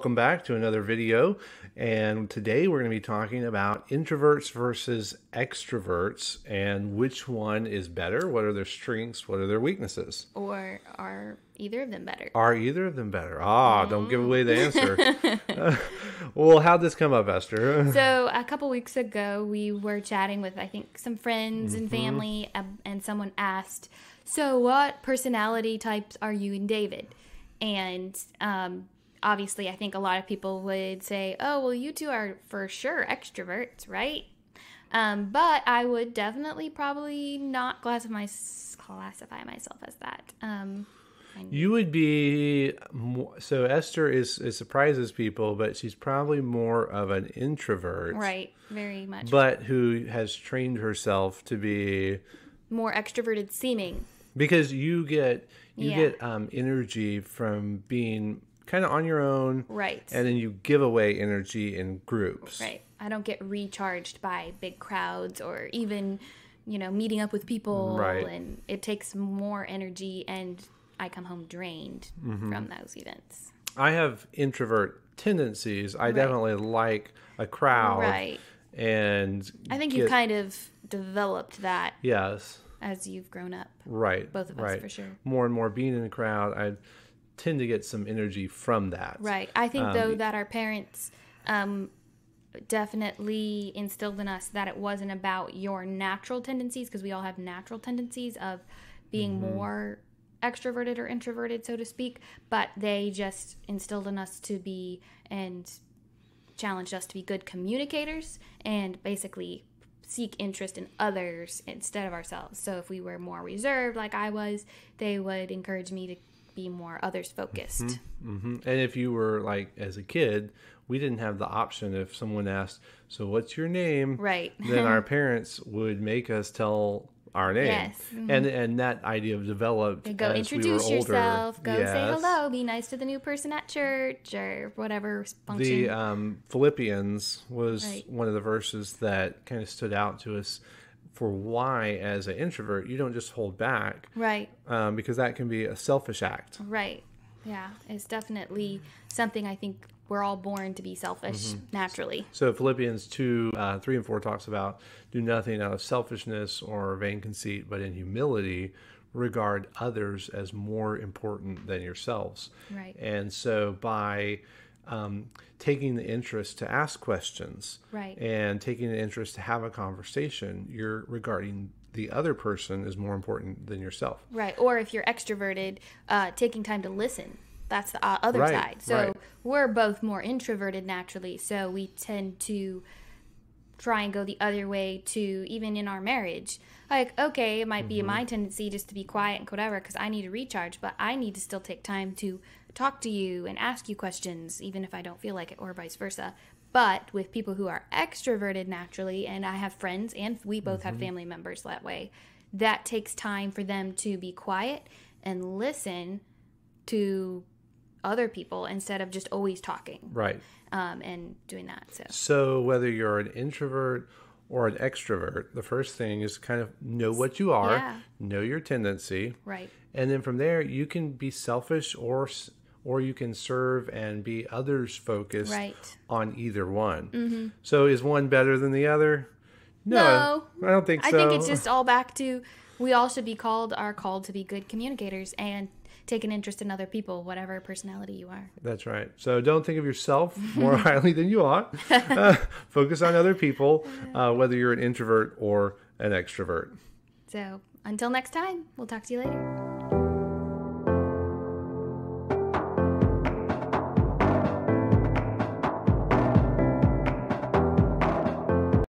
welcome back to another video. And today we're going to be talking about introverts versus extroverts and which one is better. What are their strengths? What are their weaknesses? Or are either of them better? Are either of them better? Don't give away the answer. Well, how'd this come up, Esther? So a couple weeks ago, we were chatting with, I think, some friends and family, and someone asked, so what personality types are you and David? And obviously, I think a lot of people would say, oh, well, you two are for sure extroverts, right? But I would definitely probably not classify myself as that. You would be more, so Esther surprises people, but she's probably more of an introvert. Right, very much. But who has trained herself to be more extroverted seeming. Because you get energy from being kind of on your own. Right. And then you give away energy in groups. Right. I don't get recharged by big crowds or even, meeting up with people. Right. And it takes more energy, and I come home drained from those events. I have introvert tendencies. I definitely like a crowd. Right. And I think you've kind of developed that. Yes. As you've grown up. Right. Both of us, for sure. More and more being in a crowd, I tend to get some energy from that. Right. I think, though, that our parents definitely instilled in us that it wasn't about your natural tendencies, because we all have natural tendencies of being more extroverted or introverted, so to speak, but they just instilled in us to be and challenged us to be good communicators and basically seek interest in others instead of ourselves. So if we were more reserved like I was, they would encourage me to be more others focused. And if you were like, as a kid, we didn't have the option. If someone asked, so what's your name? Right. Then our parents would make us tell our name. Yes. And that idea developed go as introduce we were yourself, older. go say hello, be nice to the new person at church or whatever function. The Philippians was Right. one of the verses that kind of stood out to us for why, as an introvert, you don't just hold back. Right. Because that can be a selfish act. Right. Yeah. It's definitely something I think we're all born to be selfish naturally. So Philippians 2, 3 and 4 talks about do nothing out of selfishness or vain conceit, but in humility regard others as more important than yourselves. Right. And so by taking the interest to ask questions Right. and taking the interest to have a conversation, you're regarding the other person as more important than yourself. Right. Or if you're extroverted, taking time to listen. That's the other Right, side. So right. we're both more introverted naturally. So we tend to try and go the other way too, even in our marriage. Like, okay, it might be my tendency just to be quiet and whatever because I need to recharge, but I need to still take time to talk to you and ask you questions, even if I don't feel like it, or vice versa. But with people who are extroverted naturally, and I have friends, and we both have family members that way, that takes time for them to be quiet and listen to other people instead of just always talking. Right. And doing that. So whether you're an introvert or an extrovert, the first thing is kind of know what you are, know your tendency. Right. And then from there, you can be selfish or you can serve and be others focused on either one. So is one better than the other? No, I don't think so. I think it's just all back to we all should be called to be good communicators and take an interest in other people, whatever personality you are. That's right. So don't think of yourself more highly than you ought. Focus on other people, whether you're an introvert or an extrovert. So until next time, we'll talk to you later.